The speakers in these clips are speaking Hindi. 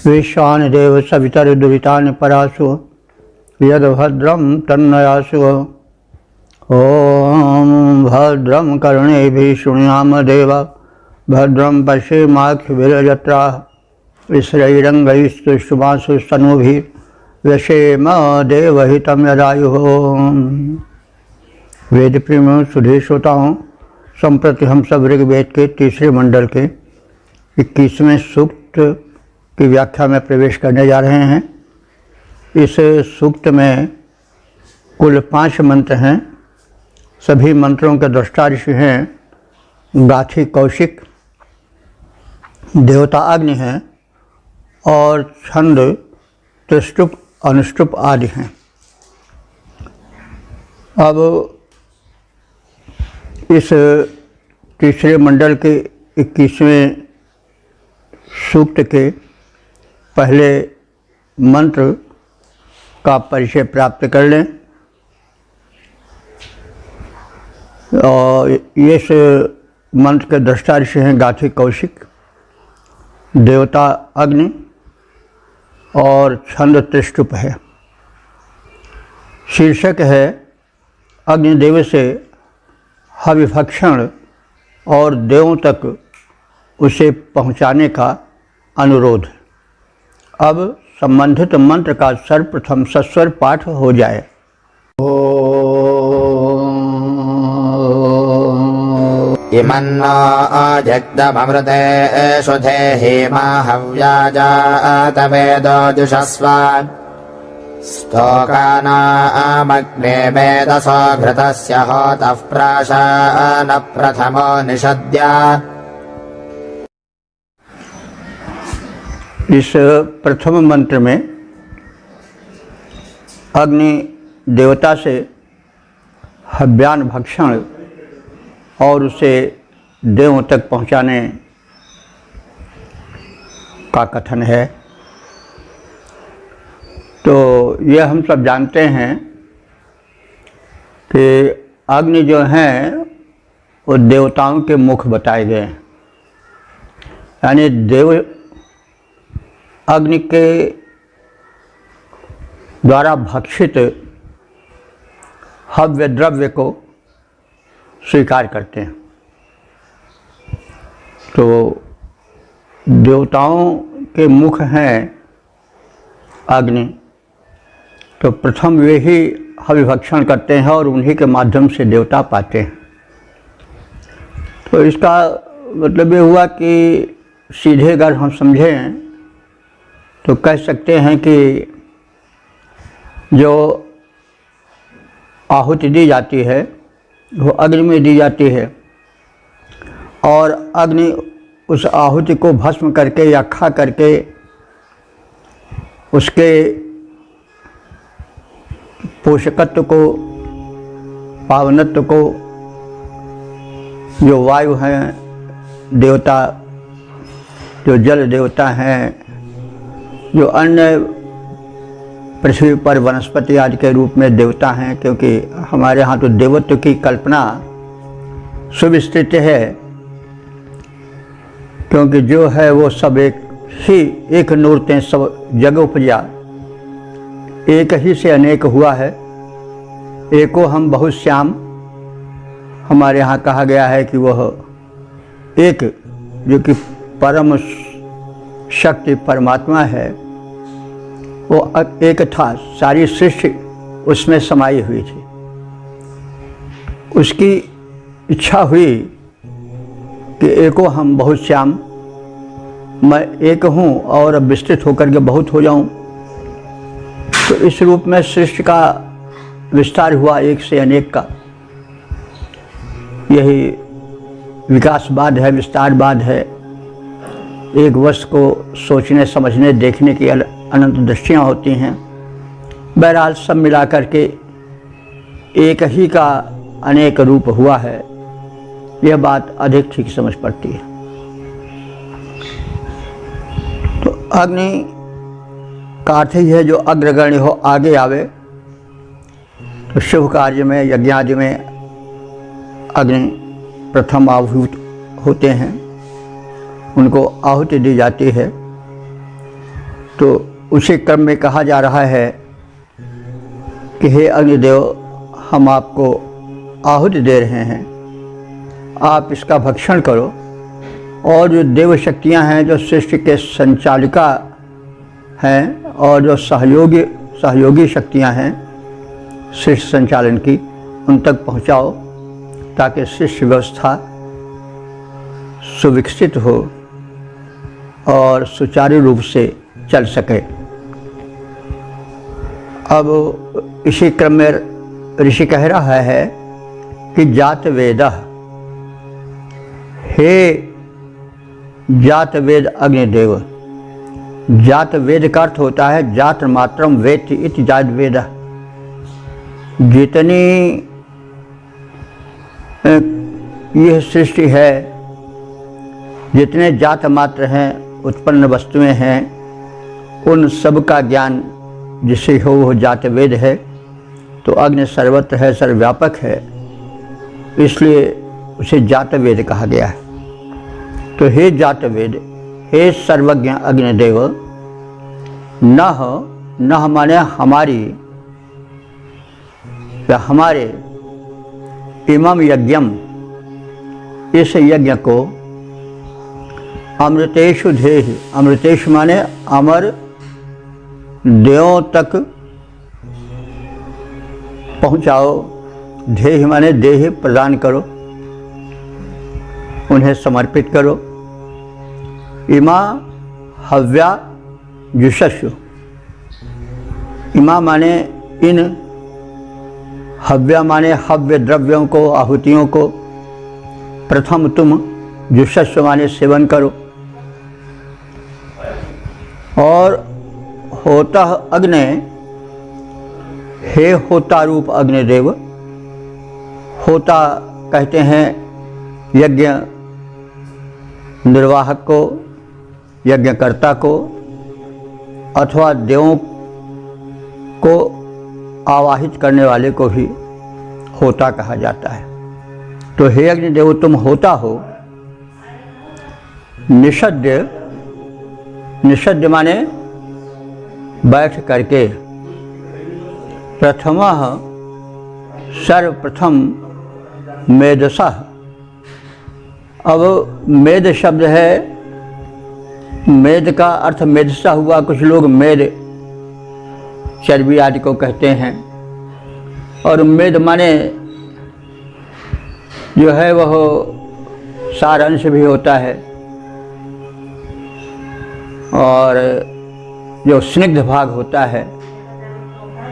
विश्वानि देव सवितर्दुरितानि परासु यद्भद्रं तन्नयासु। ॐ भद्रं कर्णेभिः शृणुयाम देवा भद्रं पश्येमाक्षभिर्यजत्राः स्थिरैरङ्गैस्तुष्टुवांसुस्तनूभिः व्यशेम देवहितं यदायुः। वेद प्रेमियों सुधीर श्रोताओं, संप्रति हम सब ऋग्वेद के तीसरे मंडल के 21वें सूक्त की व्याख्या में प्रवेश करने जा रहे हैं। इस सूक्त में कुल 5 मंत्र हैं। सभी मंत्रों के दृष्टा ऋषि हैं गाथी कौशिक, देवता अग्नि हैं और छंद त्रिष्टुप अनुष्टुप आदि हैं। अब इस तीसरे मंडल के 21वें सूक्त के पहले मंत्र का परिचय प्राप्त कर लें। और इस मंत्र के दृष्टा ऋषि हैं गाथी कौशिक, देवता अग्नि और छंद त्रिष्टुप है। शीर्षक है अग्निदेव से हविभक्षण और देवों तक उसे पहुंचाने का अनुरोध। अब संबंधित मंत्र का सर्वप्रथम सस्वर पाठ हो जाए। इमन्नो जग्दमृते सुधे हेमा हव्याजातवेदो जुषस्व स्तोकानामग्ने वेदसो घृतस्य होतः प्राशान प्रथमो निषद्य। इस प्रथम मंत्र में अग्नि देवता से हव्यान भक्षण और उसे देवों तक पहुंचाने का कथन है। तो यह हम सब जानते हैं कि अग्नि जो हैं वो देवताओं के मुख बताए गए हैं। यानी देव अग्नि के द्वारा भक्षित हव्य द्रव्य को स्वीकार करते हैं। तो देवताओं के मुख हैं अग्नि, तो प्रथम वे ही हविभक्षण करते हैं और उन्हीं के माध्यम से देवता पाते हैं। तो इसका मतलब ये हुआ कि सीधे अगर हम समझें तो कह सकते हैं कि जो आहुति दी जाती है वो अग्नि में दी जाती है और अग्नि उस आहुति को भस्म करके या खा करके उसके पोषकत्व को, पावनत्व को, जो वायु हैं देवता, जो जल देवता हैं, जो अन्य पृथ्वी पर वनस्पति आदि के रूप में देवता हैं, क्योंकि हमारे यहाँ तो देवत्व की कल्पना सुविस्तृत है, क्योंकि जो है वो सब एक नूरतें सब जग उपजा, एक ही से अनेक हुआ है, एको हम बहुश्याम। हमारे यहाँ कहा गया है कि वह एक जो कि परम शक्ति परमात्मा है वो एक था, सारी सृष्टि उसमें समाई हुई थी। उसकी इच्छा हुई कि एको हम बहुश्याम, मैं एक हूँ और विस्तृत होकर के बहुत हो जाऊँ। तो इस रूप में सृष्टि का विस्तार हुआ, एक से अनेक का। यही विकासवाद है, विस्तारवाद है। एक वस्तु को सोचने, समझने, देखने की अनंत दृष्टियाँ होती हैं। बहरहाल सब मिला करके एक ही का अनेक रूप हुआ है, यह बात अधिक ठीक समझ पड़ती है। तो अग्नि का अर्थ ही है जो अग्रगण्य हो, आगे आवे। तो शुभ कार्य में, यज्ञ आदि में अग्नि प्रथम आहुत होते हैं, उनको आहुति दी जाती है। तो उसी क्रम में कहा जा रहा है कि हे अग्निदेव, हम आपको आहुति दे रहे हैं, आप इसका भक्षण करो। और जो देव शक्तियाँ हैं, जो सृष्टि के संचालिका हैं और जो सहयोगी शक्तियाँ हैं सृष्टि संचालन की, उन तक पहुँचाओ ताकि सृष्टि व्यवस्था सुविकसित हो और सुचारू रूप से चल सके। अब इसी क्रम में ऋषि कह रहा है कि जात वेदः, हे जात वेद अग्निदेव। जात वेद का अर्थ होता है जात मात्रम वेत्ति इति जात वेद। जितनी यह सृष्टि है, जितने जात मात्र हैं, उत्पन्न वस्तुएं हैं, उन सब का ज्ञान जिसे हो वो जात वेद है। तो अग्नि सर्वत्र है, सर्वव्यापक है, इसलिए उसे जात वेद कहा गया है। तो हे जात वेद, हे सर्वज्ञ अग्निदेव, नह माने हमारी या हमारे, इमम यज्ञम, इस यज्ञ को, अमृतेषु धेहि, अमृतेषु माने अमर देवों तक पहुँचाओ। धेहि माने देह प्रदान करो, उन्हें समर्पित करो। इमा हव्या जुषस्यु, इमा माने इन, हव्या माने हव्य द्रव्यों को, आहुतियों को। प्रथम तुम, जुषस्व माने सेवन करो। और होता अग्ने, हे होता रूप अग्निदेव। होता कहते हैं यज्ञ निर्वाहक को, यज्ञकर्ता को, अथवा देवों को आवाहित करने वाले को भी होता कहा जाता है। तो हे अग्निदेव, तुम होता हो। निषद्य, निषद्य माने बैठ करके। प्रथमः, सर्वप्रथम, मेदसः। अब मेद शब्द है, मेद का अर्थ मेदसा हुआ। कुछ लोग मेद चर्बी आदि को कहते हैं। और मेद माने जो है वह सार अंश भी होता है, और जो स्निग्ध भाग होता है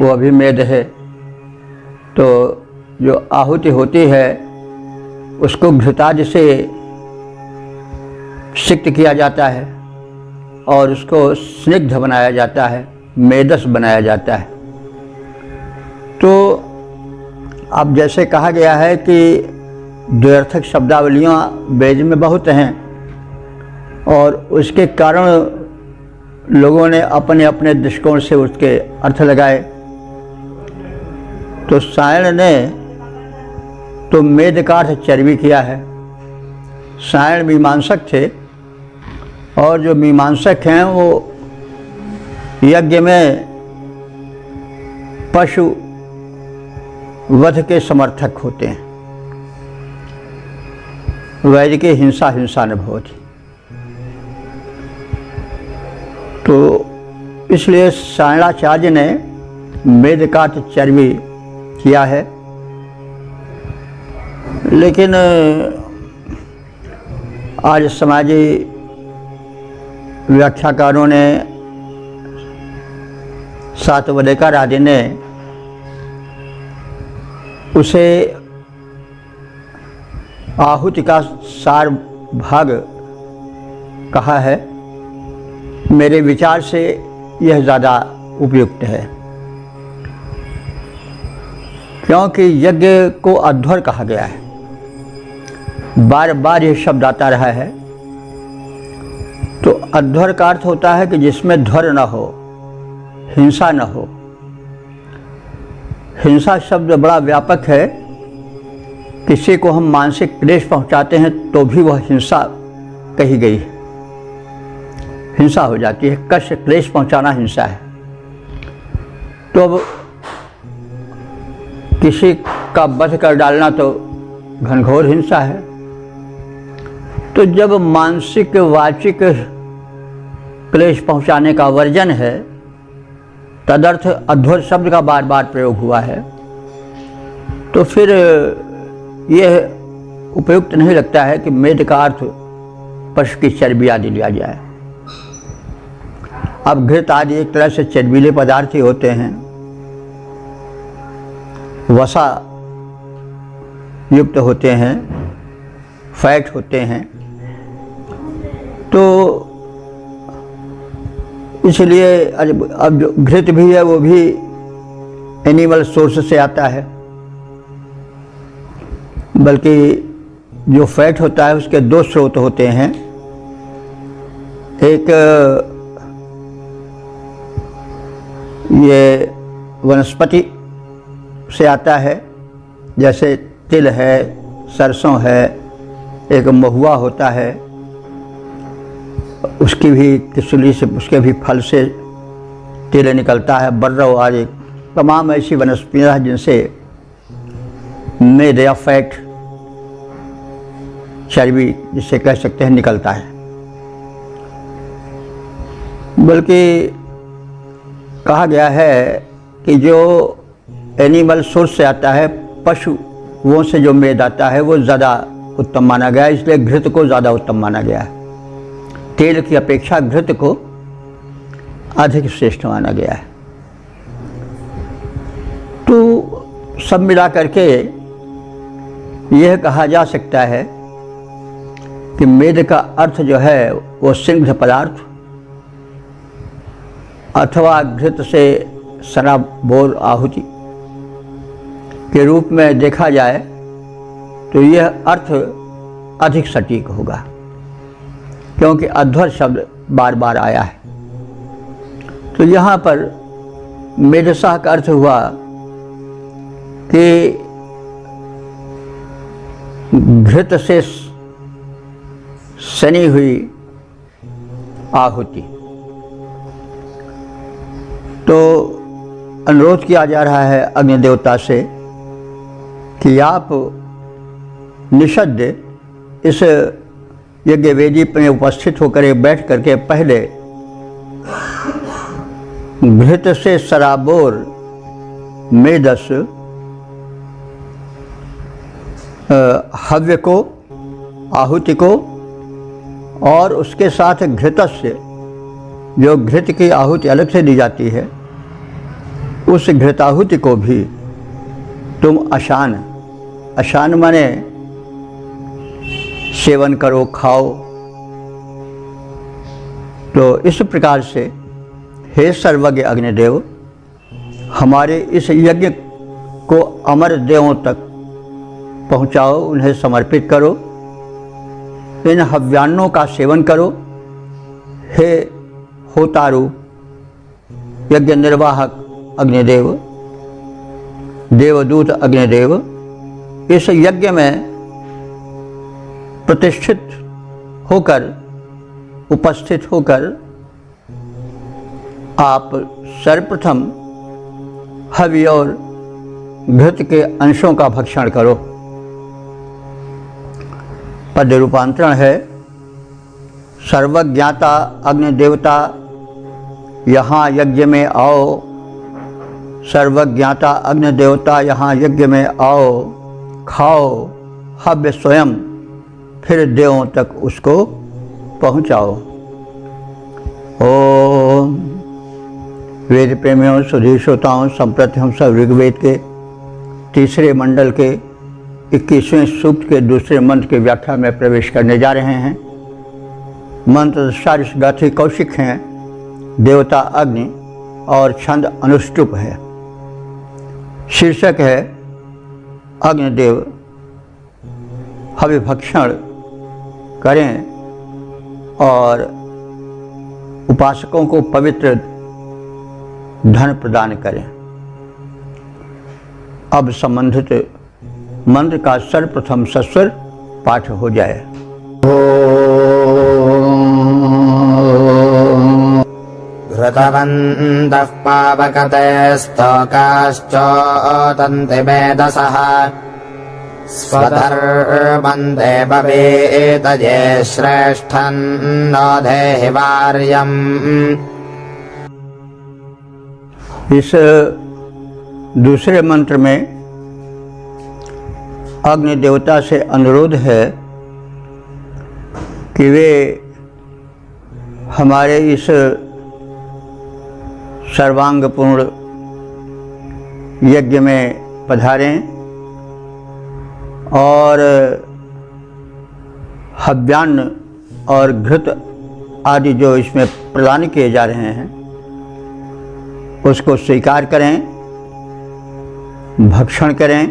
वह भी मेद है। तो जो आहुति होती है उसको घृतादि से सिक्त किया जाता है और उसको स्निग्ध बनाया जाता है, मेदस बनाया जाता है। तो अब जैसे कहा गया है कि द्व्यर्थक शब्दावलियाँ वेद में बहुत हैं और उसके कारण लोगों ने अपने अपने दृष्टिकोण से उसके अर्थ लगाए। तो सायण ने तो मेद का अर्थ चर्बी किया है। सायण मीमांसक थे और जो मीमांसक हैं वो यज्ञ में पशु वध के समर्थक होते हैं। वैदिक के हिंसा न भवति। तो इसलिए सायणाचार्य ने मेद का अर्थ चर्बी किया है। लेकिन आज समाजी व्याख्याकारों ने, सातवदेकर आदि ने उसे आहुति का सार भाग कहा है। मेरे विचार से यह ज़्यादा उपयुक्त है, क्योंकि यज्ञ को अध्वर कहा गया है। बार बार यह शब्द आता रहा है। तो अध्वर का अर्थ होता है कि जिसमें ध्वर न हो, हिंसा न हो। हिंसा शब्द बड़ा व्यापक है। किसी को हम मानसिक क्लेश पहुंचाते हैं तो भी वह हिंसा कही गई है। हिंसा हो जाती है, कष्ट क्लेश पहुंचाना हिंसा है। तो अब किसी का वध कर डालना तो घनघोर हिंसा है। तो जब मानसिक वाचिक क्लेश पहुंचाने का वर्जन है, तदर्थ अध्वर शब्द का बार बार प्रयोग हुआ है, तो फिर यह उपयुक्त नहीं लगता है कि मेद का अर्थ पशु की चर्बी आदि लिया जाए। अब घृत आदि एक तरह से चर्बीले पदार्थ ही होते हैं, वसा युक्त होते हैं, फैट होते हैं। तो इसलिए अब जो घृत भी है वो भी एनिमल सोर्स से आता है, बल्कि जो फैट होता है उसके दो स्रोत होते हैं। एक ये वनस्पति से आता है, जैसे तिल है, सरसों है, एक महुआ होता है, उसकी भी किसली से, उसके भी फल से तेल निकलता है। बर्रव आदि तमाम ऐसी वनस्पतियाँ हैं जिनसे मेद या फैट, चर्बी जिसे कह सकते हैं, निकलता है। बल्कि कहा गया है कि जो एनिमल सोर्स से आता है, पशुओं से जो मेद आता है वो ज़्यादा उत्तम माना गया है, इसलिए घृत को ज़्यादा उत्तम माना गया है। तेल की अपेक्षा घृत को अधिक श्रेष्ठ माना गया है। तो सब मिला करके यह कहा जा सकता है कि मेद का अर्थ जो है वो सिंग्ध पदार्थ अथवा घृत से सराबोर आहुति के रूप में देखा जाए तो यह अर्थ अधिक सटीक होगा, क्योंकि अध्वर शब्द बार बार आया है। तो यहाँ पर मेदसा का अर्थ हुआ कि घृत से सनी हुई आहुति। तो अनुरोध किया जा रहा है अग्नि देवता से कि आप निषद्ध इस यज्ञ वेदी में उपस्थित होकर बैठ करके पहले घृत से सराबोर मेदस हव्य को, आहुति को, और उसके साथ घृतस्य, जो घृत की आहुति अलग से दी जाती है, उस घृताहुति को भी तुम अशान, अशान माने सेवन करो, खाओ। तो इस प्रकार से हे सर्वज्ञ अग्निदेव, हमारे इस यज्ञ को अमर देवों तक पहुँचाओ, उन्हें समर्पित करो, इन हव्यान्नों का सेवन करो। हे होतारू यज्ञ निर्वाहक अग्निदेव, देवदूत अग्निदेव, इस यज्ञ में प्रतिष्ठित होकर, उपस्थित होकर आप सर्वप्रथम हव्य और घृत के अंशों का भक्षण करो। पद रूपांतरण है, सर्वज्ञाता अग्नि देवता यहाँ यज्ञ में आओ, सर्वज्ञाता अग्नि देवता यहाँ यज्ञ में आओ, खाओ हव्य स्वयं, फिर देवों तक उसको पहुँचाओ। ओम वेद प्रेमियों, सुधीर श्रोताओं, संप्रति हम सब ऋग्वेद के तीसरे मंडल के 21वें सूक्त के दूसरे मंत्र की व्याख्या में प्रवेश करने जा रहे हैं। मंत्र सारिष गाथी कौशिक हैं, देवता अग्नि और छंद अनुष्टुप है। शीर्षक है अग्निदेव हविभक्षण करें और उपासकों को पवित्र धन प्रदान करें। अब संबंधित मंत्र का सर्वप्रथम सस्वर पाठ हो जाए। कृतवन्तः पावकते स्तोकाश्चोदन्ति मेधसः स्वधर्मम् देववेतये श्रेष्ठम् नो देहि वार्यम्। इस दूसरे मंत्र में अग्नि देवता से अनुरोध है कि वे हमारे इस सर्वांगपूर्ण यज्ञ में पधारें और हव्यान्न और घृत आदि जो इसमें प्रदान किए जा रहे हैं उसको स्वीकार करें, भक्षण करें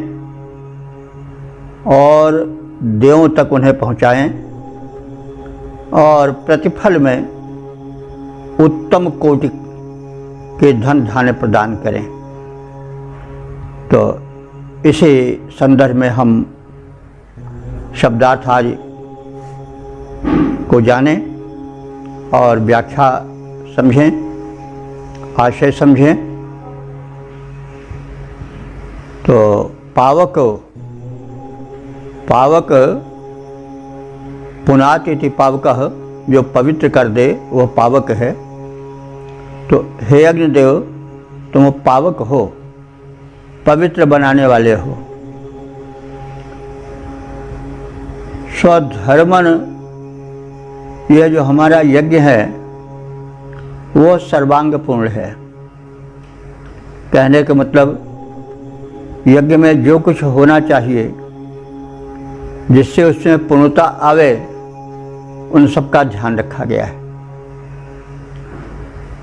और देवों तक उन्हें पहुँचाएं और प्रतिफल में उत्तम कोटि के धन धान्य प्रदान करें। तो इसी संदर्भ में हम शब्दार्थ आदि को जानें और व्याख्या समझें, आशय समझें। तो पावक पुनात इति पावकः, जो पवित्र कर दे वह पावक है। तो हे अग्निदेव, तुम पावक हो, पवित्र बनाने वाले हो। स्वधर्मन, यह जो हमारा यज्ञ है वो सर्वांगपूर्ण है। कहने का मतलब यज्ञ में जो कुछ होना चाहिए जिससे उसमें पूर्णता आवे, उन सब का ध्यान रखा गया है।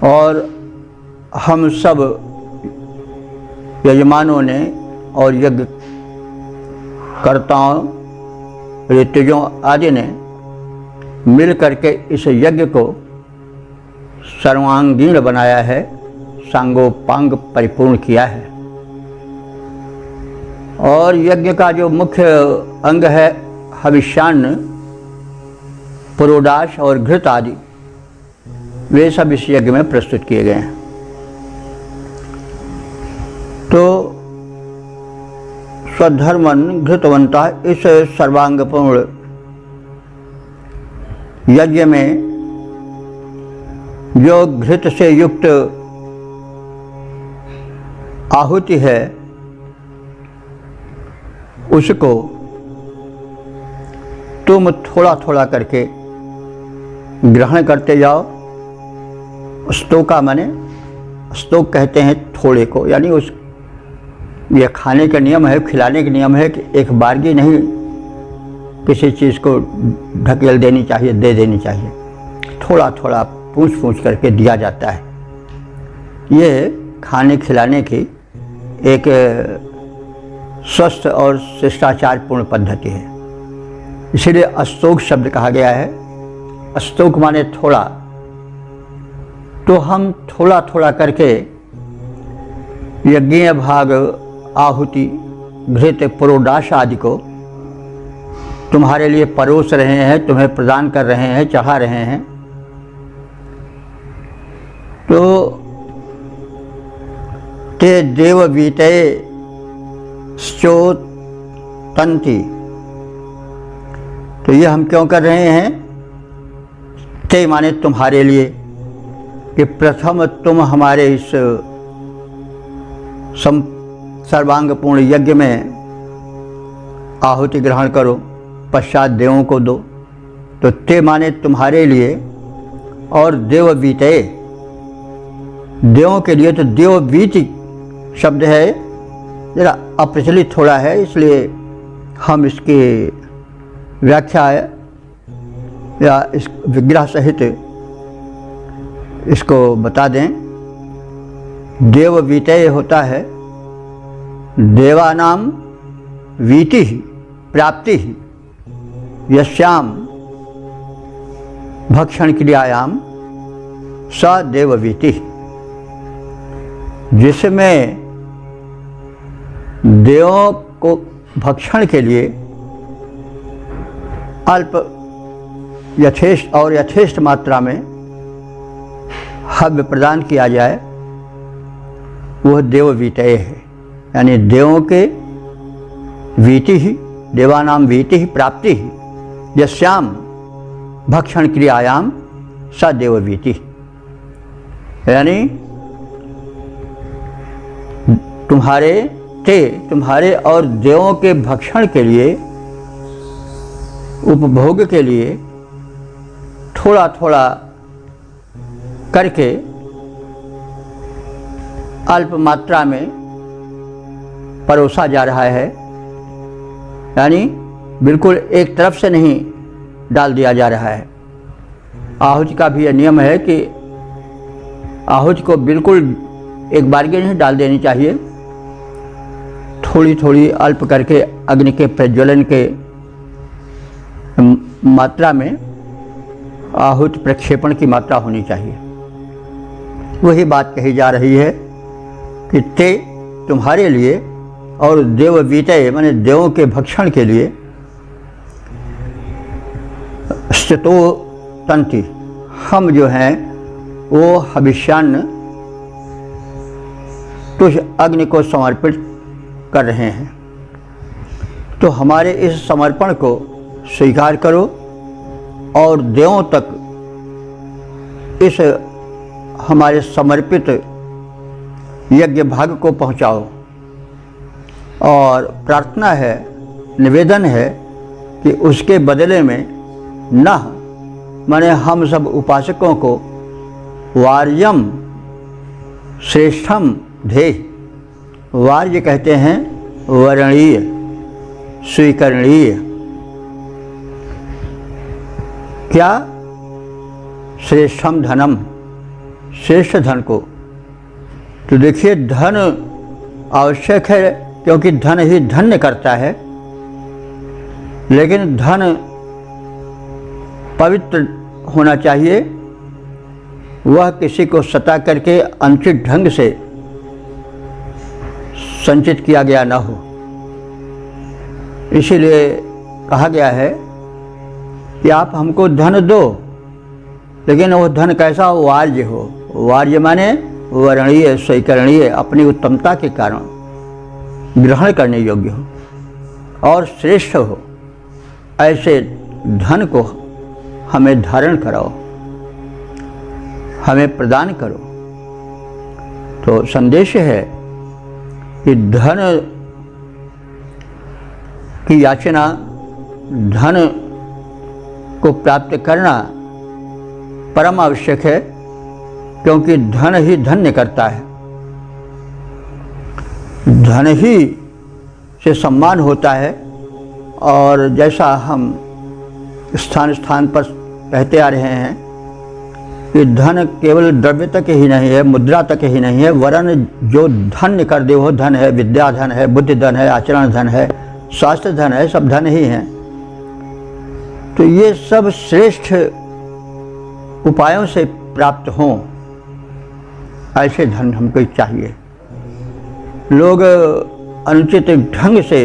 और हम सब यजमानों ने और यज्ञ कर्ताओं, ऋतुजों आदि ने मिल करके इस यज्ञ को सर्वांगीण बनाया है, सांगोपांग परिपूर्ण किया है। और यज्ञ का जो मुख्य अंग है हविष्यान्न, पुरोडाश और घृत आदि, वे सब इस यज्ञ में प्रस्तुत किए गए हैं। तो स्वधर्मन घृतवंता, इस सर्वांगपूर्ण यज्ञ में जो घृत से युक्त आहुति है उसको तुम थोड़ा थोड़ा करके ग्रहण करते जाओ। स्तोका माने, स्तोक कहते हैं थोड़े को, यानी उस ये खाने का नियम है, खिलाने का नियम है कि एक बारगी नहीं किसी चीज़ को ढकेल देनी चाहिए, दे देनी चाहिए। थोड़ा थोड़ा पूछ पूछ करके दिया जाता है। ये खाने खिलाने की एक स्वस्थ और शिष्टाचारपूर्ण पद्धति है। इसीलिए अस्तोक शब्द कहा गया है। अस्तोक माने थोड़ा। तो हम थोड़ा थोड़ा करके यज्ञीय भाग, आहुति, घृत, पुरोडाश आदि को तुम्हारे लिए परोस रहे हैं, तुम्हें प्रदान कर रहे हैं, चढ़ा रहे हैं। तो ते देववीते श्चोतंति, तो ये हम क्यों कर रहे हैं? ते माने तुम्हारे लिए, कि प्रथम तुम हमारे इस सर्वांगपूर्ण यज्ञ में आहुति ग्रहण करो, पश्चात देवों को दो। तो ते माने तुम्हारे लिए, और देववीते, देवों के लिए। तो देववीति शब्द है जरा अप्रचलित थोड़ा है, इसलिए हम इसकी व्याख्या या इस विग्रह सहित इसको बता दें। देववीतय होता है देवानाम वीति ही प्राप्ति ही यस्याम भक्षण क्रियायाम स देववीति, जिसमें देवों को भक्षण के लिए अल्प यथेष्ट और यथेष्ट मात्रा में हव्य प्रदान किया जाए वह देववीतय है, यानी देवों के वीति ही, देवानाम वीति ही प्राप्ति ही यस्याम भक्षण क्रियायाम स देववीति, यानी तुम्हारे और देवों के भक्षण के लिए, उपभोग के लिए थोड़ा थोड़ा करके अल्प मात्रा में परोसा जा रहा है, यानी बिल्कुल एक तरफ से नहीं डाल दिया जा रहा है। आहुति का भी यह नियम है कि आहुति को बिल्कुल एक बार के नहीं डाल देनी चाहिए, थोड़ी थोड़ी अल्प करके अग्नि के प्रज्वलन के मात्रा में आहुति प्रक्षेपण की मात्रा होनी चाहिए। वही बात कही जा रही है कि ते तुम्हारे लिए और देववीतय माने देवों के भक्षण के लिए स्थितो तंति, हम जो हैं वो हविष्यान्न तुझ अग्नि को समर्पित कर रहे हैं। तो हमारे इस समर्पण को स्वीकार करो और देवों तक इस हमारे समर्पित यज्ञ भाग को पहुंचाओ। और प्रार्थना है, निवेदन है कि उसके बदले में न माने हम सब उपासकों को वार्यम श्रेष्ठम ध्येय, वार्य कहते हैं वर्णीय स्वीकरणीय, क्या श्रेष्ठम धनम, श्रेष्ठ धन को। तो देखिए धन आवश्यक है क्योंकि धन ही धन्य करता है, लेकिन धन पवित्र होना चाहिए, वह किसी को सता करके अनुचित ढंग से संचित किया गया न हो। इसीलिए कहा गया है कि आप हमको धन दो, लेकिन वह धन कैसा हो, वार्य हो। वार्य माने वर्णीय स्वीकरणीय, अपनी उत्तमता के कारण ग्रहण करने योग्य हो और श्रेष्ठ हो, ऐसे धन को हमें धारण कराओ, हमें प्रदान करो। तो संदेश है कि धन की याचना, धन को प्राप्त करना परम आवश्यक है, क्योंकि धन ही धन्य करता है। धन ही से सम्मान होता है। और जैसा हम स्थान स्थान पर कहते आ रहे हैं कि धन केवल द्रव्य तक ही नहीं है, मुद्रा तक ही नहीं है, वरन जो धन्य कर दे वो धन है। विद्या धन है, बुद्धि धन है, आचरण धन है, स्वास्थ्य धन है, सब धन ही हैं। तो ये सब श्रेष्ठ उपायों से प्राप्त हों, ऐसे धन हमको चाहिए। लोग अनुचित ढंग से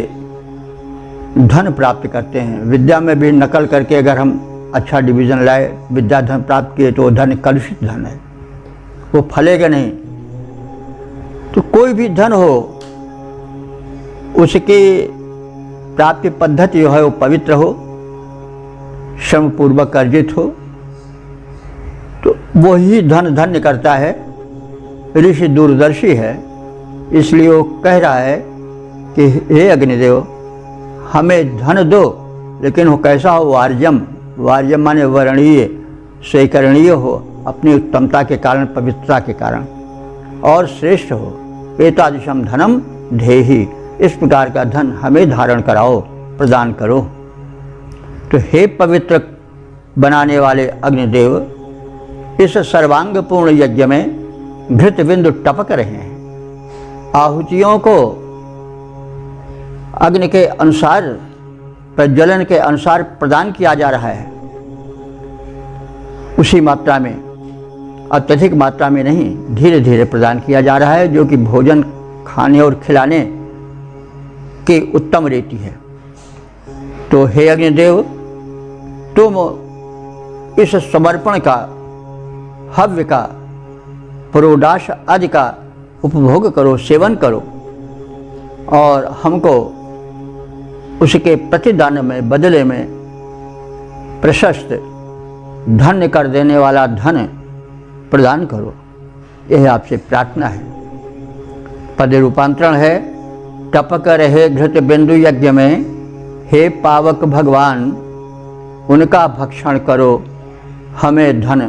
धन प्राप्त करते हैं। विद्या में भी नकल करके अगर हम अच्छा डिवीज़न लाए, विद्या धन प्राप्त किए, तो वो धन कलुषित धन है, वो फलेगा नहीं। तो कोई भी धन हो, उसकी प्राप्ति पद्धति जो है वो पवित्र हो, श्रम पूर्वक अर्जित हो, तो वही धन धन्य करता है। ऋषि दूरदर्शी है, इसलिए वो कह रहा है कि हे अग्निदेव, हमें धन दो, लेकिन वो कैसा हो, वार्यम। वार्यम माने वर्णीय स्वीकरणीय हो, अपनी उत्तमता के कारण, पवित्रता के कारण, और श्रेष्ठ हो। एतादृशम धनम ध्येहि, इस प्रकार का धन हमें धारण कराओ, प्रदान करो। तो हे पवित्र बनाने वाले अग्निदेव, इस सर्वांगपूर्ण यज्ञ में घृत बिंदु टपक रहे हैं। आहुतियों को अग्नि के अनुसार, प्रज्वलन के अनुसार प्रदान किया जा रहा है, उसी मात्रा में, अत्यधिक मात्रा में नहीं, धीरे धीरे प्रदान किया जा रहा है, जो कि भोजन खाने और खिलाने की उत्तम रीति है। तो हे अग्निदेव, तुम इस समर्पण का, हव्य का पुरोडाश आदि का उपभोग करो, सेवन करो, और हमको उसके प्रतिदान में, बदले में प्रशस्त धन्य कर देने वाला धन प्रदान करो। यह आपसे प्रार्थना है। पद रूपांतरण है, टपक रहे घृत बिंदु यज्ञ में, हे पावक भगवान उनका भक्षण करो, हमें धन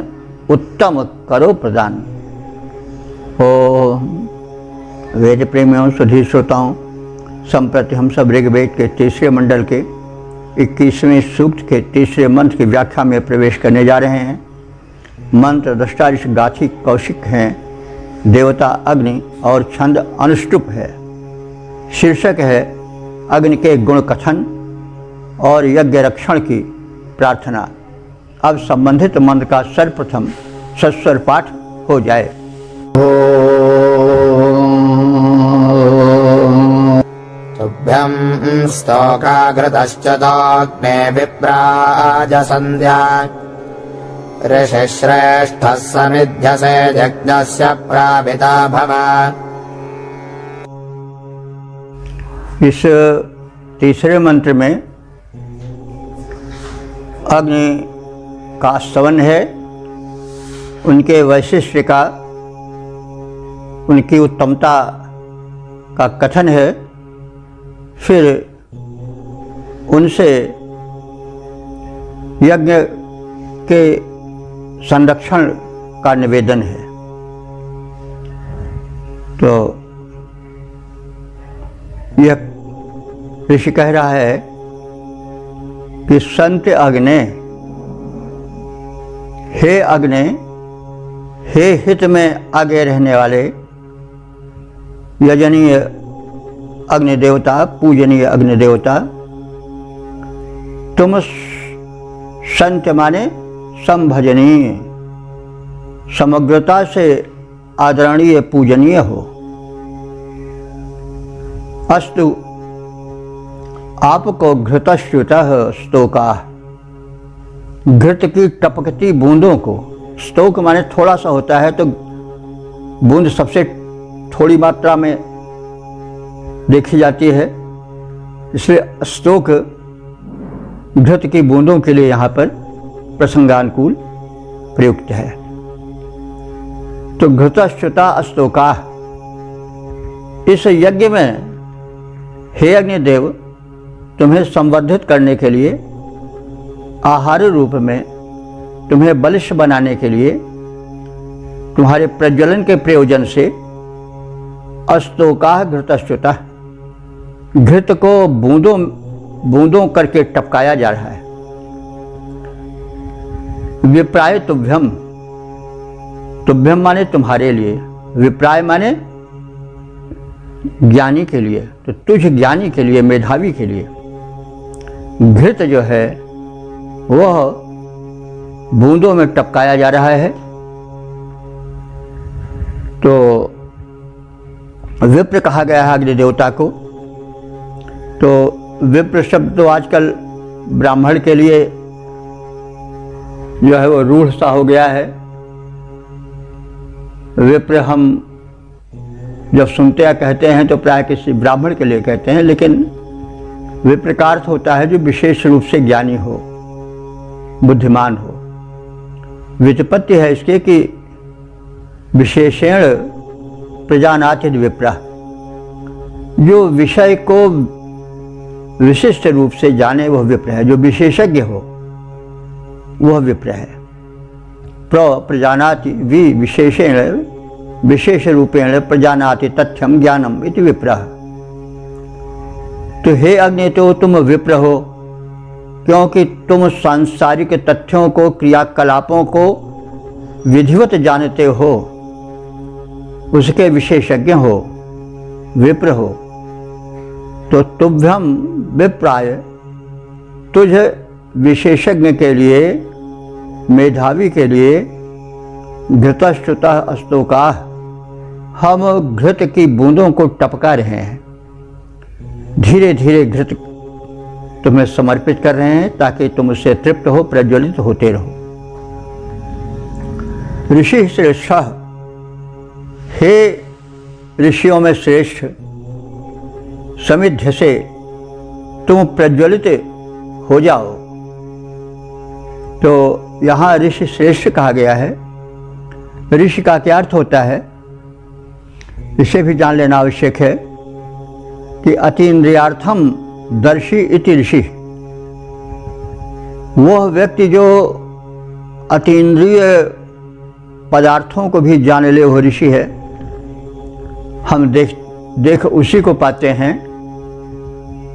उत्तम करो प्रदान। ओ वेद प्रेमियों, सुधी श्रोताओं, संप्रति हम सब ऋग्वेद के तीसरे मंडल के 21वें सूक्त के तीसरे मंत्र की व्याख्या में प्रवेश करने जा रहे हैं। मंत्र दृष्टा ऋषि गाथी कौशिक हैं, देवता अग्नि और छंद अनुष्टुप है। शीर्षक है अग्नि के गुण कथन और यज्ञ रक्षण की प्रार्थना। अब संबंधित मंत्र का सर्वप्रथम सस्वर पाठ हो जाए। तुभ्यं स्तोकाघृतश्च दोग्ने विप्राजसन्ध्या ऋषिश्रेष्ठः समिध्यसे यज्ञस्य प्रापिता भव। इस तीसरे मंत्र में अग्नि का स्तवन है, उनके वैशिष्ट्य का, उनकी उत्तमता का कथन है, फिर उनसे यज्ञ के संरक्षण का निवेदन है। तो यह ऋषि कह रहा है कि संत अग्ने, हे अग्ने, हे हित में आगे रहने वाले यजनीय अग्निदेवता, पूजनीय अग्निदेवता, तुम संत माने संभजनीय, समग्रता से आदरणीय, पूजनीय हो। अस्तु आपको घृतश्रुतः स्तोका, घृत की टपकती बूंदों को, स्तोक माने थोड़ा सा होता है, तो बूंद सबसे थोड़ी मात्रा में देखी जाती है, इसलिए स्तोक घृत की बूंदों के लिए यहाँ पर प्रसंगानुकूल प्रयुक्त है। तो घृतश्रुता स्तोका, इस यज्ञ में हे अग्निदेव तुम्हें संवर्धित करने के लिए, आहार रूप में तुम्हें बलिष्ठ बनाने के लिए, तुम्हारे प्रज्वलन के प्रयोजन से अस्तोका घृतश्रुता, घृत को बूंदों बूंदों करके टपकाया जा रहा है। विप्राय तुभ्यम, तुभ्यम माने तुम्हारे लिए, विप्राय माने ज्ञानी के लिए, तो तुझ ज्ञानी के लिए, मेधावी के लिए घृत जो है वह बूंदों में टपकाया जा रहा है। तो विप्र कहा गया है अग्नि देवता को। तो विप्र शब्द तो आजकल ब्राह्मण के लिए जो है वो रूढ़ सा हो गया है। विप्र हम जब सुनते या कहते हैं तो प्राय किसी ब्राह्मण के लिए कहते हैं, लेकिन विप्र का अर्थ होता है जो विशेष रूप से ज्ञानी हो, बुद्धिमान हो। व्युत्पत्ति है इसके कि विशेषण प्रजानाति विप्रा, जो विषय को विशिष्ट रूप से जाने वह विप्र है, जो विशेषज्ञ हो वह विप्र है। प्रजानाति वि विशेषेण, विशेष रूपेण प्रजानाति तथ्यम ज्ञानम इति विप्रः। तो हे अग्नि, तो तुम विप्र हो क्योंकि तुम सांसारिक तथ्यों को, क्रियाकलापों को विधिवत जानते हो, उसके विशेषज्ञ हो, विप्र हो। तो तुभ्यम विप्राय, तुझ विशेषज्ञ के लिए, मेधावी के लिए घृतश्रुतः स्तोका, हम घृत की बूंदों को टपका रहे हैं, धीरे धीरे घृत तुम्हें समर्पित कर रहे हैं ताकि तुम उससे तृप्त हो, प्रज्वलित होते रहो। ऋषि श्रेष्ठ, हे ऋषियों में श्रेष्ठ, समिध्य से तुम प्रज्वलित हो जाओ। तो यहाँ ऋषि श्रेष्ठ कहा गया है। ऋषि का क्या अर्थ होता है, इसे भी जान लेना आवश्यक है कि अतीन्द्रियार्थम दर्शी इति ऋषि। वह व्यक्ति जो अतीन्द्रिय पदार्थों को भी जान ले, वह ऋषि है। हम देख उसी को पाते हैं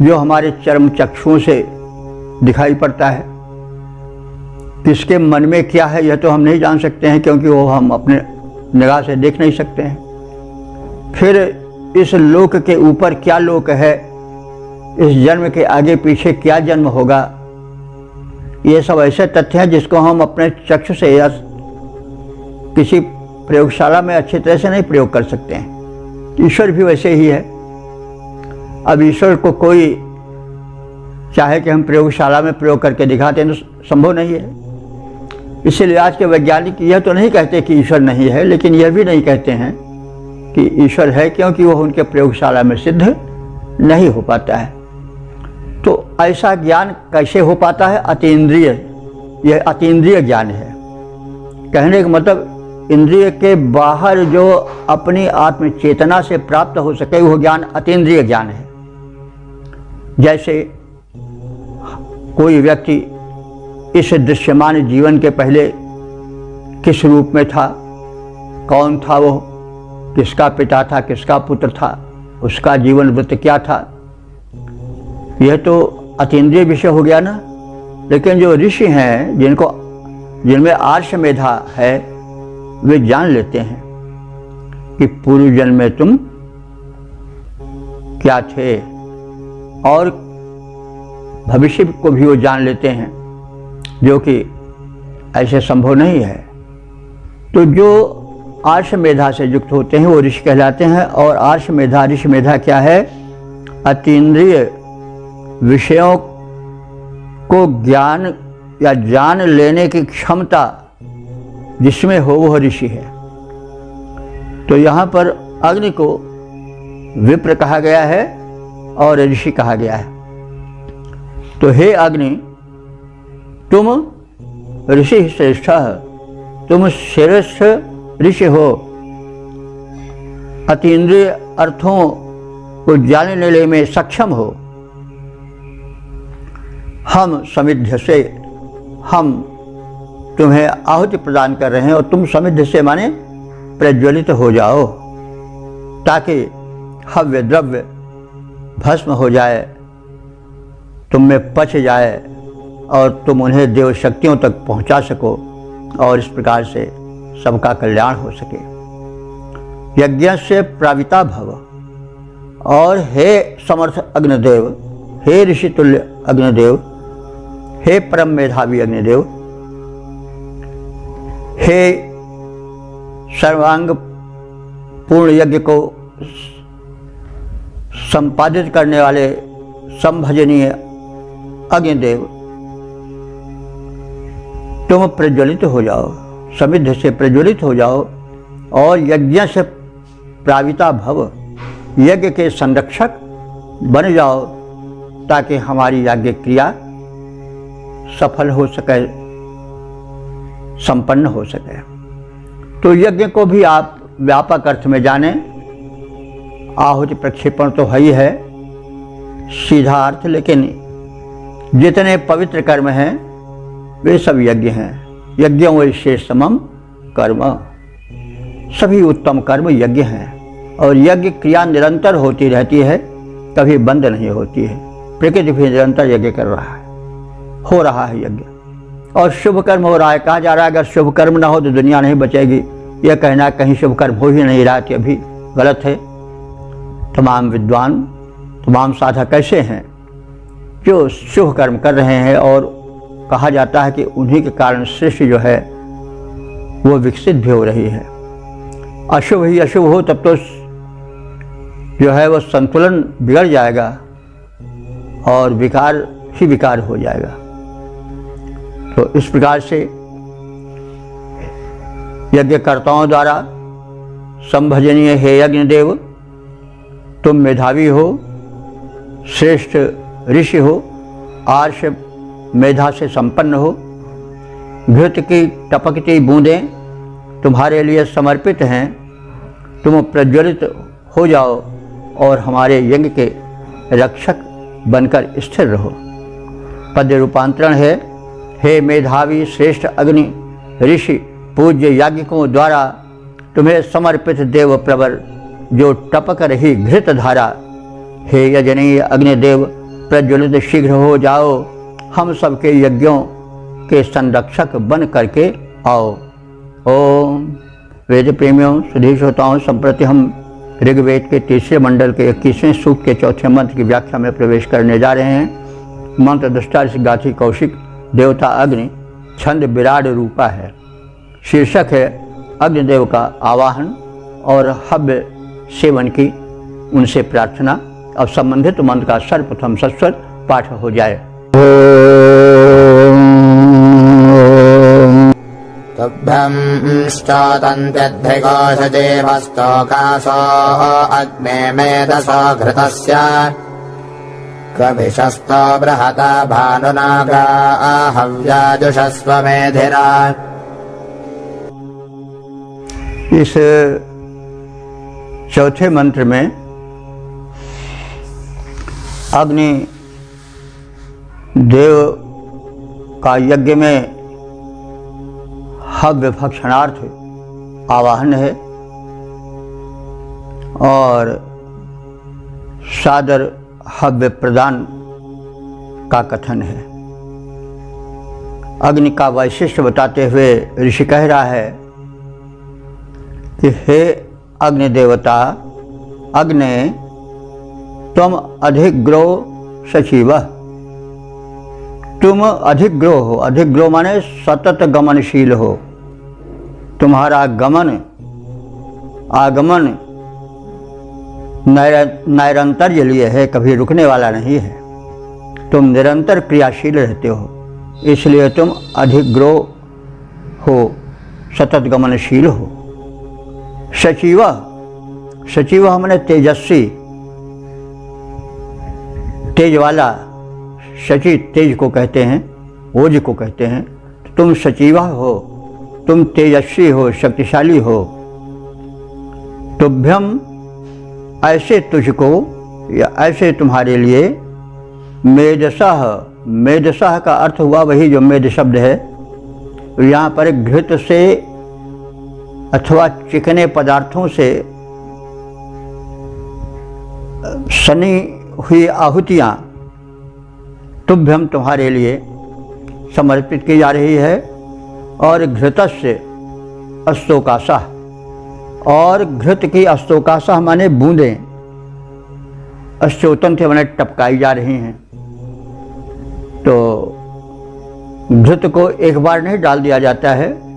जो हमारे चर्म चक्षुओं से दिखाई पड़ता है। किसके मन में क्या है यह तो हम नहीं जान सकते हैं, क्योंकि वो हम अपने निगाह से देख नहीं सकते हैं। फिर इस लोक के ऊपर क्या लोक है, इस जन्म के आगे पीछे क्या जन्म होगा, ये सब ऐसे तथ्य हैं जिसको हम अपने चक्षु से या किसी प्रयोगशाला में अच्छी तरह से नहीं प्रयोग कर सकते हैं। ईश्वर भी वैसे ही है। अब ईश्वर को कोई चाहे कि हम प्रयोगशाला में प्रयोग करके दिखाते हैं तो संभव नहीं है। इसलिए आज के वैज्ञानिक यह तो नहीं कहते कि ईश्वर नहीं है, लेकिन यह भी नहीं कहते हैं कि ईश्वर है, क्योंकि वह उनके प्रयोगशाला में सिद्ध नहीं हो पाता है। तो ऐसा ज्ञान कैसे हो पाता है? अतीन्द्रिय, यह अतीन्द्रिय ज्ञान है। कहने का मतलब इंद्रिय के बाहर जो अपनी आत्म चेतना से प्राप्त हो सके वह ज्ञान अतीन्द्रिय ज्ञान है। जैसे कोई व्यक्ति इस दृश्यमान जीवन के पहले किस रूप में था, कौन था वो, किसका पिता था, किसका पुत्र था, उसका जीवन वृत्त क्या था, यह तो अतीन्द्रिय विषय हो गया ना। लेकिन जो ऋषि हैं जिनमें आर्ष मेधा है, वे जान लेते हैं कि पूर्व जन्म में तुम क्या थे, और भविष्य को भी वो जान लेते हैं, जो कि ऐसे संभव नहीं है। तो जो आर्ष मेधा से युक्त होते हैं वो ऋषि कहलाते हैं। और आर्ष मेधा, ऋषि मेधा क्या है? अतीन्द्रिय विषयों को ज्ञान या जान लेने की क्षमता जिसमें हो वह ऋषि है। तो यहाँ पर अग्नि को विप्र कहा गया है और ऋषि कहा गया है। तो हे अग्नि, तुम ऋषि श्रेष्ठ, तुम श्रेष्ठ ऋषि हो। अतीन्द्रिय अर्थों को जानने लेने में सक्षम हो। हम समिध्य से, हम तुम्हें आहुति प्रदान कर रहे हैं और तुम समिध्य से माने प्रज्वलित हो जाओ, ताकि हव्य द्रव्य भस्म हो जाए, तुम में पच जाए और तुम उन्हें देव शक्तियों तक पहुंचा सको और इस प्रकार से सबका कल्याण हो सके। यज्ञ से प्राविता भव। और हे समर्थ अग्निदेव, हे ऋषि तुल्य अग्निदेव, हे परम मेधावी अग्निदेव, हे सर्वांग पूर्ण यज्ञ को संपादित करने वाले संभजनीय अग्निदेव, तुम प्रज्वलित हो जाओ, समिध्य से प्रज्वलित हो जाओ और यज्ञ से प्राविता भव, यज्ञ के संरक्षक बन जाओ, ताकि हमारी यज्ञ क्रिया सफल हो सके, संपन्न हो सके। तो यज्ञ को भी आप व्यापक अर्थ में जानें। आहुति प्रक्षेपण तो है ही है सीधा अर्थ, लेकिन जितने पवित्र कर्म हैं वे सब यज्ञ हैं। यज्ञों वैशेषमम कर्म, सभी उत्तम कर्म यज्ञ हैं। और यज्ञ क्रिया निरंतर होती रहती है, कभी बंद नहीं होती है। प्रकृति भी निरंतर यज्ञ कर रहा है, हो रहा है यज्ञ, और शुभ कर्म हो रहा है। कहा जा रहा है अगर शुभ कर्म ना हो तो दुनिया नहीं बचेगी। यह कहना कहीं शुभ कर्म हो ही नहीं रहा कि अभी गलत है। तमाम विद्वान, तमाम साधक ऐसे हैं जो शुभ कर्म कर रहे हैं, और कहा जाता है कि उन्हीं के कारण सृष्टि जो है वो विकसित भी हो रही है। अशुभ ही अशुभ हो तब तो जो है वो संतुलन बिगड़ जाएगा और विकार ही विकार हो जाएगा। तो इस प्रकार से यज्ञकर्ताओं द्वारा संभजनीय हे यज्ञदेव, तुम मेधावी हो, श्रेष्ठ ऋषि हो, आर्ष मेधा से संपन्न हो। घृत की टपकती बूंदें तुम्हारे लिए समर्पित हैं। तुम प्रज्वलित हो जाओ और हमारे यज्ञ के रक्षक बनकर स्थिर रहो। पद्य रूपांतरण है, हे मेधावी श्रेष्ठ अग्नि ऋषि पूज्य याज्ञिकों द्वारा तुम्हें समर्पित देव प्रवर जो टपक रही घृत धारा, हे यजनीय अग्निदेव प्रज्वलित शीघ्र हो जाओ, हम सबके यज्ञों के संरक्षक बन करके आओ। ओम वेद प्रेमियों, सुधी श्रोताओं, संप्रति हम ऋग्वेद के तीसरे मंडल के 21वें सूक्त के चौथे मंत्र की व्याख्या में प्रवेश करने जा रहे हैं। मंत्र दृष्टा गाथी कौशिक, देवता अग्नि, छंद विराट रूपा है। शीर्षक है अग्निदेव का आवाहन और हव्य सेवन की उनसे प्रार्थना। अब संबंधित मंत्र का सर्वप्रथम सस्वर पाठ हो जाए। तुभ्यं ष्टोतन्त्यध्रिकोशदेवस्तोकासो अग्ने मेधसो घृतस्य कविशस्तो बृहता भानुनागा हव्याजुषस्व मेधिरा। इस चौथे मंत्र में अग्नि देव का यज्ञ में हव्य भक्षणार्थ आवाहन है और सादर हव्य प्रदान का कथन है। अग्नि का वैशिष्ट्य बताते हुए ऋषि कह रहा है कि हे अग्नि देवता, अग्ने तुम अधिग्रो सचिव, तुम अधिग्रो हो। अधिग्रो माने सतत गमनशील हो। तुम्हारा गमन आगमन नैरंतर्य लिए है, कभी रुकने वाला नहीं है। तुम निरंतर क्रियाशील रहते हो, इसलिए तुम अधिग्रो हो, सतत गमनशील हो। सचिव, सचिव हमने तेजस्वी, तेज वाला, शचि तेज को कहते हैं, ओज को कहते हैं। तुम सचिवा हो, तुम तेजस्वी हो, शक्तिशाली हो। तुभ्यम, ऐसे तुझको या ऐसे तुम्हारे लिए, मेधसः, मेधसः का अर्थ हुआ वही जो मेध शब्द है। यहाँ पर घृत से अथवा चिकने पदार्थों से सनी हुई आहुतियाँ तुभ्यम तुम्हारे लिए समर्पित की जा रही है। और घृतस्य अस्तोकाशः, और घृत की अस्तोकाशः माने बूंदें, अश्चोतंत्र माने टपकाई जा रही हैं। तो घृत को एक बार नहीं डाल दिया जाता है,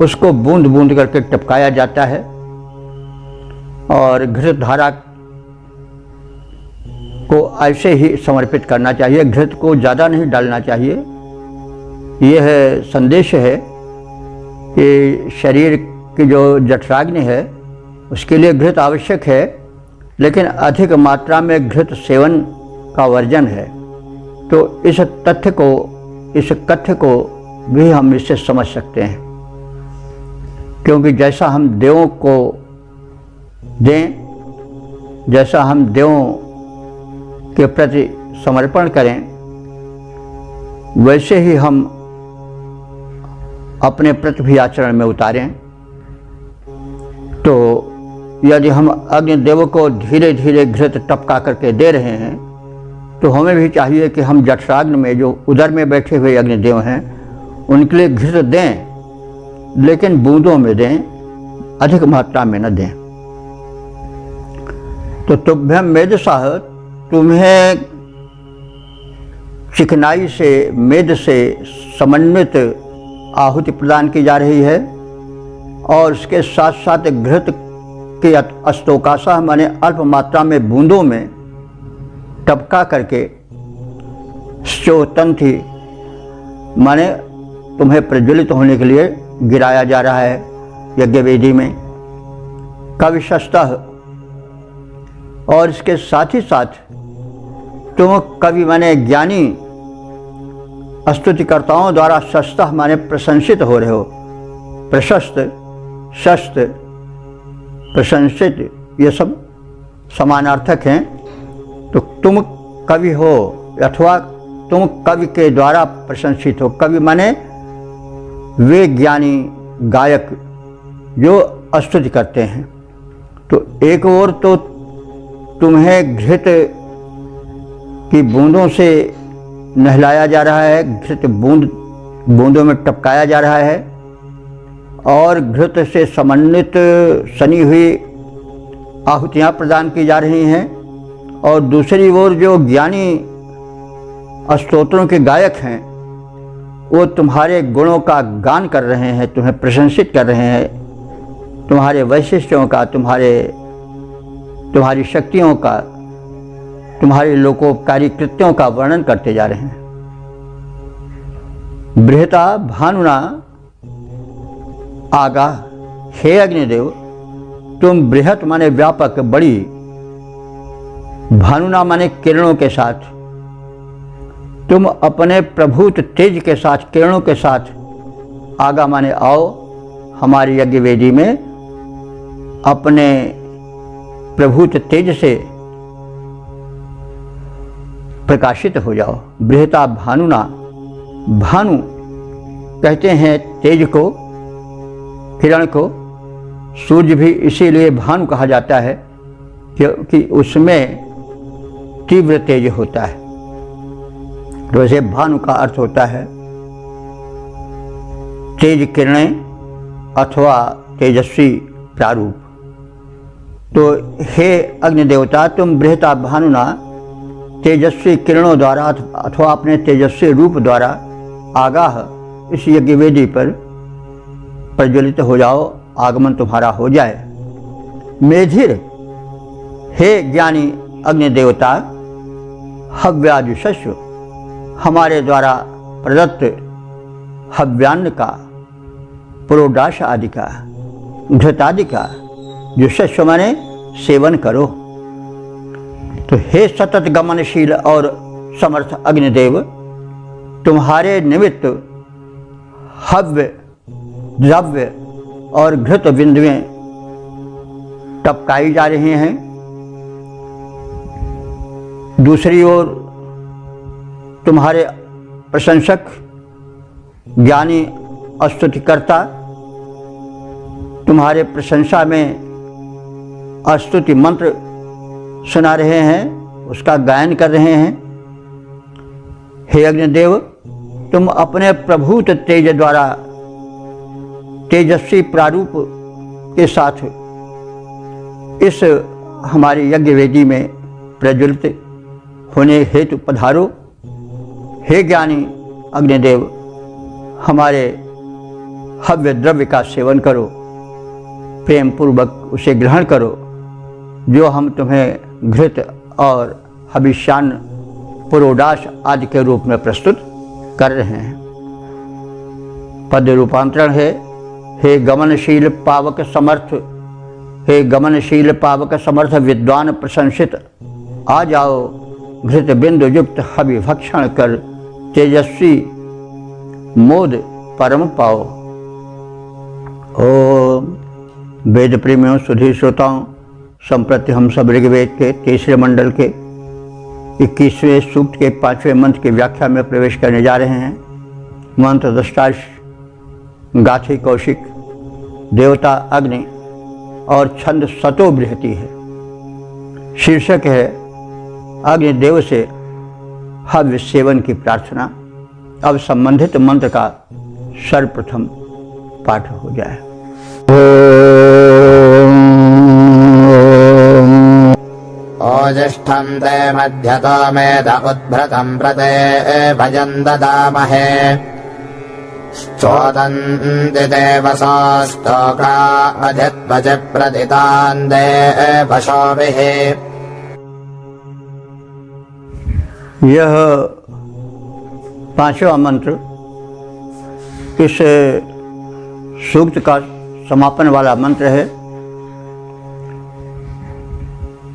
उसको बूंद बूंद करके टपकाया जाता है। और घृत धारा को ऐसे ही समर्पित करना चाहिए, घृत को ज़्यादा नहीं डालना चाहिए। यह संदेश है कि शरीर की जो जठराग्नि है उसके लिए घृत आवश्यक है, लेकिन अधिक मात्रा में घृत सेवन का वर्जन है। तो इस तथ्य को, इस कथ्य को भी हम इससे समझ सकते हैं, क्योंकि जैसा हम देवों को दें, जैसा हम देवों के प्रति समर्पण करें, वैसे ही हम अपने प्रति भी आचरण में उतारें। तो यदि हम अग्निदेव को धीरे धीरे घृत टपका करके दे रहे हैं, तो हमें भी चाहिए कि हम जठराग्नि में जो उदर में बैठे हुए अग्निदेव हैं उनके लिए घृत दें, लेकिन बूंदों में दें, अधिक मात्रा में न दें। तो तुभ्यम मेधसः, तुम्हें चिकनाई से, मेद से समन्वित आहुति प्रदान की जा रही है। और उसके साथ साथ घृत के अस्तोकाशः माने अल्प मात्रा में बूंदों में टपका करके, श्चोतंथि माने तुम्हें प्रज्वलित होने के लिए गिराया जा रहा है यज्ञ वेदी में। कविशस्तः, और इसके साथ ही साथ तुम कवि माने ज्ञानी स्तुतिकर्ताओं द्वारा शस्तः माने प्रशंसित हो रहे हो। प्रशस्त, शस्त, प्रशंसित, ये सब समानार्थक हैं। तो तुम कवि हो अथवा तुम कवि के द्वारा प्रशंसित हो। कवि माने वे ज्ञानी गायक जो स्तुति करते हैं। तो एक ओर तो तुम्हें घृत की बूंदों से नहलाया जा रहा है, घृत बूंदों में टपकाया जा रहा है, और घृत से समन्वित सनी हुई आहुतियाँ प्रदान की जा रही हैं। और दूसरी ओर जो ज्ञानी स्तोत्रों के गायक हैं वो तुम्हारे गुणों का गान कर रहे हैं, तुम्हें प्रशंसित कर रहे हैं, तुम्हारे वैशिष्ट्यों का, तुम्हारी शक्तियों का, तुम्हारे लोकोपकारी कृत्यों का वर्णन करते जा रहे हैं। बृहता भानुना आगा, हे अग्निदेव, तुम बृहत माने व्यापक, बड़ी, भानुना माने किरणों के साथ, तुम अपने प्रभुत तेज के साथ, किरणों के साथ आगा माने आओ हमारी यज्ञ वेदी में, अपने प्रभुत तेज से प्रकाशित हो जाओ। बृहता भानुना, भानु कहते हैं तेज को, किरण को। सूर्य भी इसीलिए भानु कहा जाता है क्योंकि उसमें तीव्र तेज होता है। वैसे भानु का अर्थ होता है तेज किरणें अथवा तेजस्वी प्रारूप। तो हे अग्निदेवता, तुम बृहता भानुना तेजस्वी किरणों द्वारा अथवा अपने तेजस्वी रूप द्वारा आगाह इस यज्ञ वेदी पर प्रज्वलित हो जाओ, आगमन तुम्हारा हो जाए। मेधिर, हे ज्ञानी अग्निदेवता, हव्याजुषस्व, हमारे द्वारा प्रदत्त हव्यान्न का, पुरोडाश आदि का, घृतादि का जुषस्व माने सेवन करो। तो हे सतत गमनशील और समर्थ अग्निदेव, तुम्हारे निमित्त हव्य, द्रव्य और घृत बिंदुएं टपकाई जा रही हैं। दूसरी ओर तुम्हारे प्रशंसक ज्ञानी स्तुतिकर्ता तुम्हारे प्रशंसा में स्तुति मंत्र सुना रहे हैं, उसका गायन कर रहे हैं। हे अग्निदेव, तुम अपने प्रभुत तेज द्वारा तेजस्वी प्रारूप के साथ इस हमारी यज्ञ वेदी में प्रज्वलित होने हेतु पधारो। हे ज्ञानी अग्निदेव, हमारे हव्य द्रव्य का सेवन करो, प्रेम पूर्वक उसे ग्रहण करो जो हम तुम्हें घृत और हविष्यान्न, पुरोडाश आदि के रूप में प्रस्तुत कर रहे हैं। पद रूपांतरण है, हे गमनशील पावक समर्थ, हे गमनशील पावक समर्थ विद्वान प्रशंसित, आ जाओ घृत बिंदु युक्त हवि भक्षण कर तेजस्वी मोद परम पाओ। ओम वेद प्रेमियों, सुधी श्रोताओं, संप्रति हम सब ऋग्वेद के तीसरे मंडल के 21वें सूक्त के 5वें मंत्र की व्याख्या में प्रवेश करने जा रहे हैं। मंत्र दृष्टाश गाथी कौशिक, देवता अग्नि और छंद सतो बृहति है। शीर्षक है अग्निदेव से हव्य सेवन की प्रार्थना। अब संबंधित मंत्र का सर्वप्रथम पाठ हो जाए। ओजिष्ठं ते मध्यतो मेध उद्भृतं प्रते भजन् ददामहे। स्तोदन्ति देवसास्तोका अधित्वच प्रदितान् देवशोभिः। यह पांचवा मंत्र इस सूक्त का समापन वाला मंत्र है।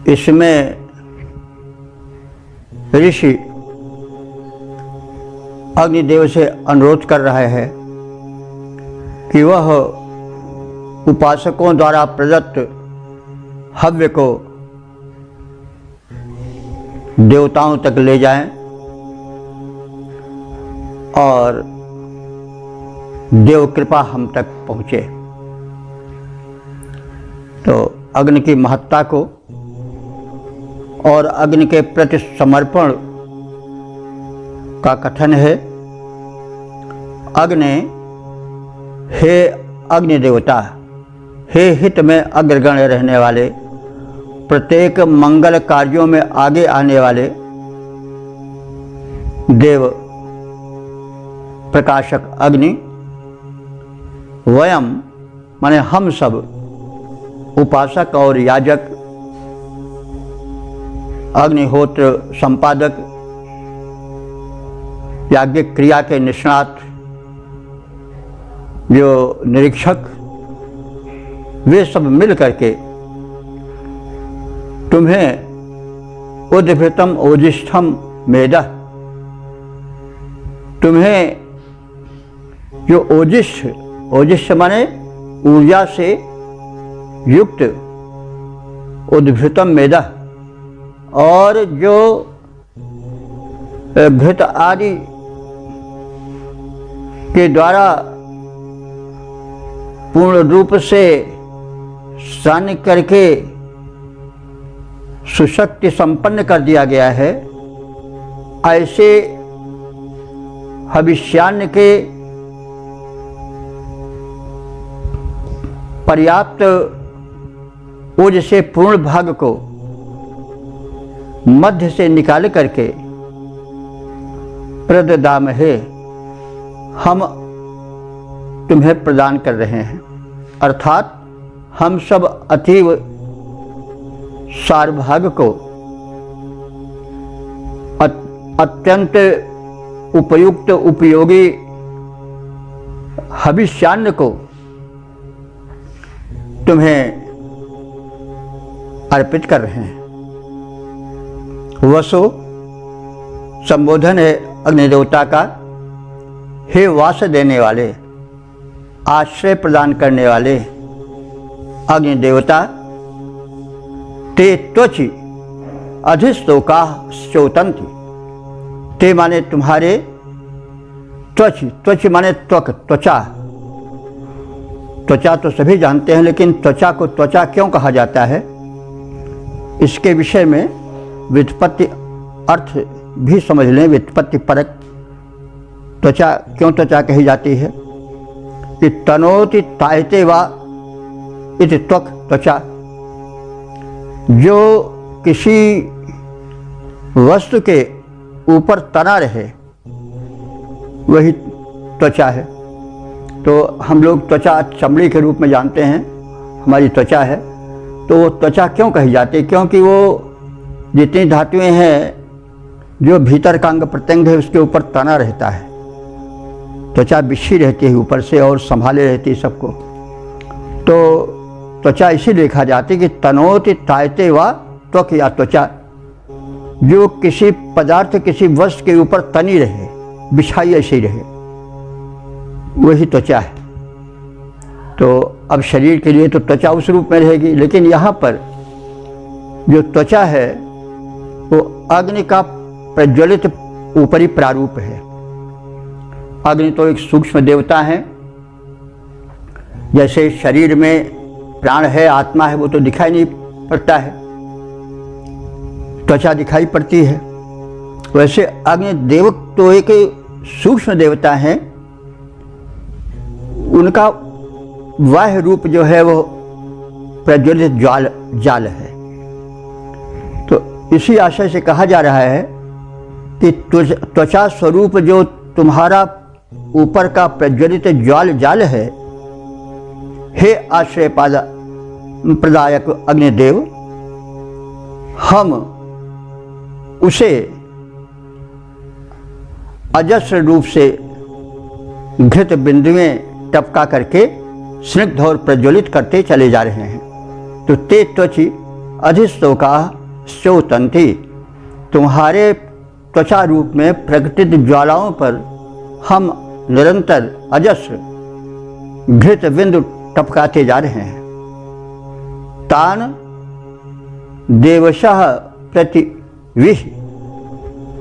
इसमें ऋषि अग्निदेव से अनुरोध कर रहे हैं कि वह उपासकों द्वारा प्रदत्त हव्य को देवताओं तक ले जाएं और देव कृपा हम तक पहुँचे। तो अग्नि की महत्ता को और अग्नि के प्रति समर्पण का कथन है। अग्नि, हे अग्नि देवता, हे हित में अग्रगण्य रहने वाले, प्रत्येक मंगल कार्यों में आगे आने वाले देव प्रकाशक अग्नि, वयम माने हम सब उपासक और याजक, अग्निहोत्र संपादक, याज्ञिक क्रिया के निष्णात, जो निरीक्षक, वे सब मिल करके तुम्हें उद्भृतम ओजिष्ठम मेदः, तुम्हें जो ओजिष्ठ माने ऊर्जा से युक्त, उद्भृतम मेदः, और जो घृत आदि के द्वारा पूर्ण रूप से सान करके सुशक्ति संपन्न कर दिया गया है, ऐसे हविष्यान्न के पर्याप्त ओज से पूर्ण भाग को मध्य से निकाल करके प्रददामहे, हम तुम्हें प्रदान कर रहे हैं। अर्थात हम सब अतीव सारभाग को, अत्यंत उपयुक्त उपयोगी हविष्यान्न को तुम्हें अर्पित कर रहे हैं। वसु संबोधन है अग्निदेवता का, हे वास देने वाले, आश्रय प्रदान करने वाले अग्निदेवता, ते त्वचि अधिस्तोका शोतंति, ते माने तुम्हारे, त्वच माने त्वक, त्वचा। त्वचा तो सभी जानते हैं, लेकिन त्वचा को त्वचा क्यों कहा जाता है, इसके विषय में व्युत्पत्ति अर्थ भी समझ लें। व्युत्पत्ति परक त्वचा क्यों त्वचा कही जाती है कि तनोति तायते वा इति त्वक त्वचा, जो किसी वस्तु के ऊपर तना रहे वही त्वचा है। तो हम लोग त्वचा चमड़ी के रूप में जानते हैं, हमारी त्वचा है। तो वो त्वचा क्यों कही जाती है, क्योंकि वो जितनी धातुएं हैं, जो भीतर का अंग प्रत्यंग है उसके ऊपर तना रहता है। त्वचा बिछी रहती है ऊपर से और संभाले रहती है सबको। तो त्वचा इसीलिए कहा जाती है कि तनोति तायते वा त्वक, या त्वचा जो किसी पदार्थ, किसी वस्तु के ऊपर तनी रहे, बिछाई ऐसी रहे, वही त्वचा है। तो अब शरीर के लिए तो त्वचा उस रूप में रहेगी, लेकिन यहाँ पर जो त्वचा है वो अग्नि का प्रज्वलित ऊपरी प्रारूप है। अग्नि तो एक सूक्ष्म देवता है, जैसे शरीर में प्राण है, आत्मा है, वो तो दिखाई नहीं पड़ता है, त्वचा दिखाई पड़ती है। वैसे अग्निदेव तो एक सूक्ष्म देवता है, उनका बाह्य रूप जो है वो प्रज्वलित जाल है। तो इसी आशय से कहा जा रहा है कि त्वचा स्वरूप जो तुम्हारा ऊपर का प्रज्वलित जाल है, हे आश्रय प्रदायक अग्निदेव, हम उसे अजस्र रूप से घृत बिंदुएं टपका करके स्निग्ध और प्रज्वलित करते चले जा रहे हैं। तो ते त्वचि अधिस्तोका स्योतंती, तुम्हारे त्वचा रूप में प्रकटित ज्वालाओं पर हम निरंतर अजस्र घृत बिंदु टपकाते जा रहे हैं। तान देवशः प्रतिविश,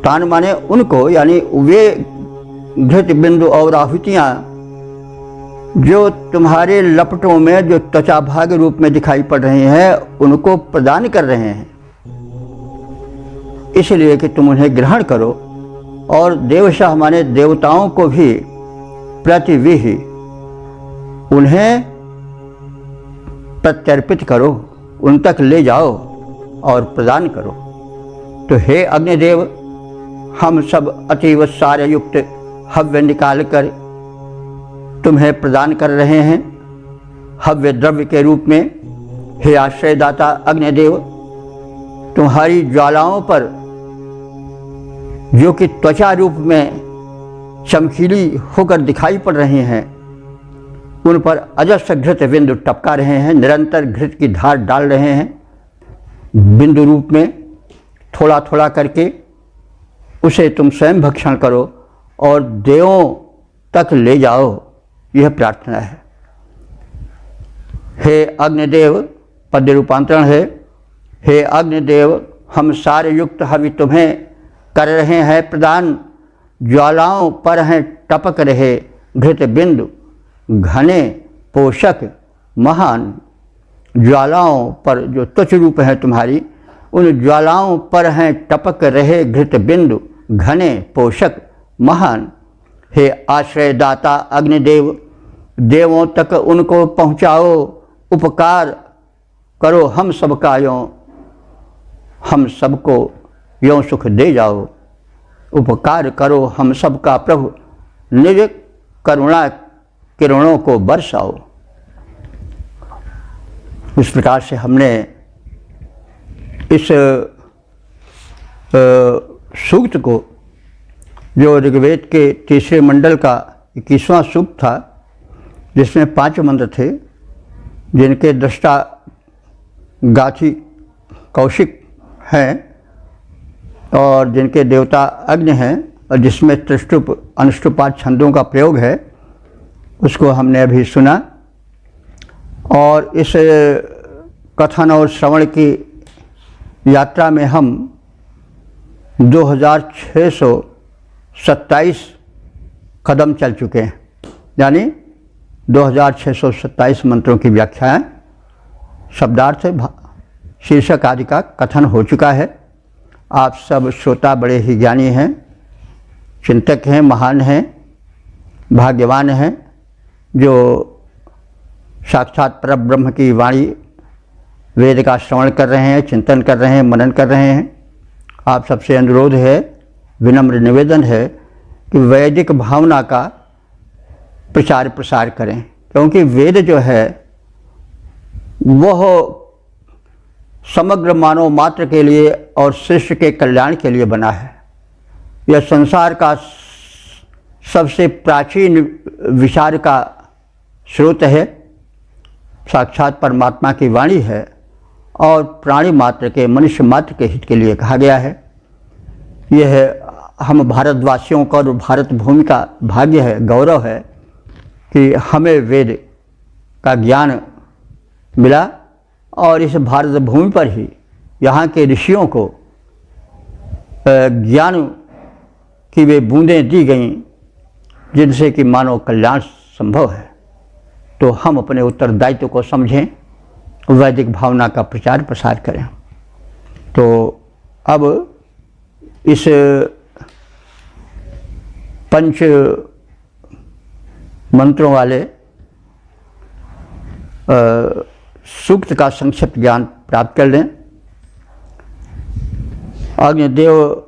तान माने उनको, यानी वे घृत बिंदु और आहुतियाँ जो तुम्हारे लपटों में जो त्वचा भाग रूप में दिखाई पड़ रही हैं, उनको प्रदान कर रहे हैं, इसलिए कि तुम उन्हें ग्रहण करो। और देवशः माने देवताओं को भी प्रतिविह, उन्हें प्रत्यर्पित करो, उन तक ले जाओ और प्रदान करो। तो हे अग्निदेव, हम सब अतीव सारयुक्त हव्य निकाल कर तुम्हें प्रदान कर रहे हैं हव्य द्रव्य के रूप में। हे आश्रयदाता अग्निदेव, तुम्हारी ज्वालाओं पर जो कि त्वचा रूप में चमकीली होकर दिखाई पड़ रही हैं, उन पर अजस्र घृत बिंदु टपका रहे हैं, निरंतर घृत की धार डाल रहे हैं बिंदु रूप में, थोड़ा थोड़ा करके उसे तुम स्वयं भक्षण करो और देवों तक ले जाओ, यह प्रार्थना है। हे अग्निदेव, पद्य रूपांतरण है, हे अग्निदेव, हम सारे युक्त हवि तुम्हें कर रहे हैं प्रदान, ज्वालाओं पर हैं टपक रहे घृत बिंदु, घने पोषक महान। ज्वालाओं पर जो त्वच रूप है तुम्हारी, उन ज्वालाओं पर हैं टपक रहे घृत बिंदु, घने पोषक महान। हे आश्रयदाता अग्निदेव, देवों तक उनको पहुँचाओ, उपकार करो हम सबका यों, हम सबको यों सुख दे जाओ। उपकार करो हम सबका प्रभु, निज करुणा किरणों को बरसाओ। इस प्रकार से हमने इस सूक्त को, जो ऋग्वेद के तीसरे मंडल का 21वां सूक्त था, जिसमें 5 मंत्र थे, जिनके दृष्टा गाथी कौशिक हैं और जिनके देवता अग्नि हैं, और जिसमें त्रिष्टुप अनुष्टुपाद छंदों का प्रयोग है, उसको हमने अभी सुना। और इस कथन और श्रवण की यात्रा में हम 2627 कदम चल चुके हैं, यानी 2627 मंत्रों की व्याख्याएं, शब्दार्थ, शीर्षक आदि का कथन हो चुका है। आप सब श्रोता बड़े ही ज्ञानी हैं, चिंतक हैं, महान हैं, भाग्यवान हैं, जो साक्षात परब्रह्म की वाणी वेद का श्रवण कर रहे हैं, चिंतन कर रहे हैं, मनन कर रहे हैं। आप सबसे अनुरोध है, विनम्र निवेदन है कि वैदिक भावना का प्रचार प्रसार करें, क्योंकि वेद जो है वह समग्र मानव मात्र के लिए और शिष्य के कल्याण के लिए बना है। यह संसार का सबसे प्राचीन विचार का स्रोत है, साक्षात परमात्मा की वाणी है और प्राणी मात्र के, मनुष्य मात्र के हित के लिए कहा गया है। यह हम भारतवासियों का और भारत भूमि का भाग्य है, गौरव है कि हमें वेद का ज्ञान मिला और इस भारत भूमि पर ही यहाँ के ऋषियों को ज्ञान की वे बूंदें दी गईं जिनसे कि मानव कल्याण संभव है। तो हम अपने उत्तरदायित्व को समझें, वैदिक भावना का प्रचार प्रसार करें। तो अब इस पंच मंत्रों वाले सूक्त का संक्षिप्त ज्ञान प्राप्त कर लें। अग्निदेव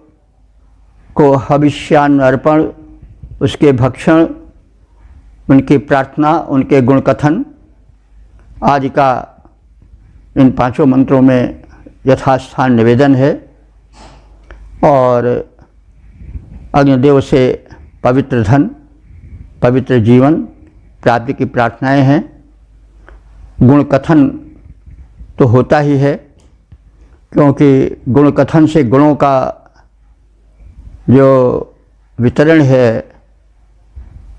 को हविष्यान्न अर्पण, उसके भक्षण, उनकी प्रार्थना, उनके गुण कथन आदि का इन 5 मंत्रों में यथास्थान निवेदन है। और अग्निदेव से पवित्र धन, पवित्र जीवन प्राप्ति की प्रार्थनाएं हैं। गुण कथन तो होता ही है, क्योंकि गुण कथन से गुणों का जो वितरण है,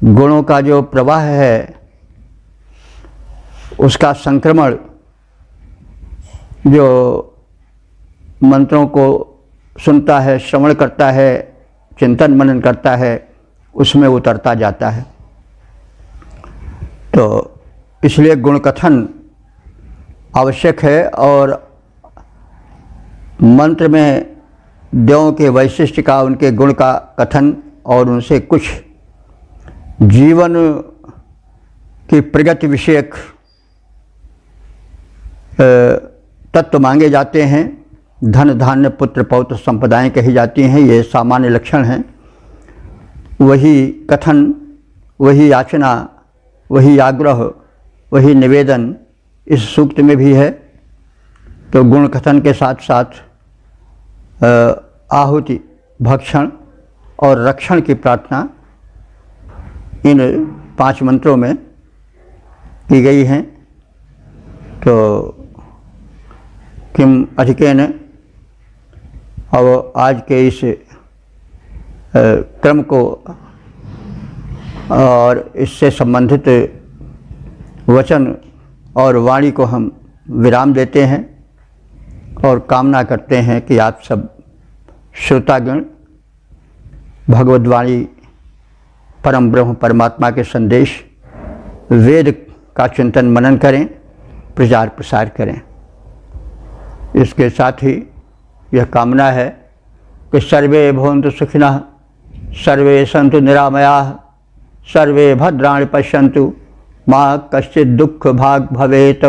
गुणों का जो प्रवाह है, उसका संक्रमण जो मंत्रों को सुनता है, श्रवण करता है, चिंतन मनन करता है, उसमें उतरता जाता है। तो इसलिए गुण कथन आवश्यक है। और मंत्र में देवों के वैशिष्ट्य का, उनके गुण का कथन और उनसे कुछ जीवन की प्रगति विषयक तत्व मांगे जाते हैं। धन धान्य पुत्र पौत्र संपदाएं कही जाती हैं, ये सामान्य लक्षण हैं। वही कथन, वही याचना, वही आग्रह, वही निवेदन इस सूक्त में भी है। तो गुण कथन के साथ साथ आहुति, भक्षण और रक्षण की प्रार्थना इन 5 मंत्रों में की गई हैं। तो किम अधिकेन, अब आज के इस क्रम को और इससे संबंधित वचन और वाणी को हम विराम देते हैं और कामना करते हैं कि आप सब श्रोतागण भगवद्वाणी, परम ब्रह्म परमात्मा के संदेश, वेद का चिंतन मनन करें, प्रचार प्रसार करें। इसके साथ ही यह कामना है कि सर्वे भवन्तु सुखिनः, सर्वे सन्तु निरामयाः, सर्वे भद्राणि पश्यन्तु, मा कश्चित् दुःख भाग् भवेत्।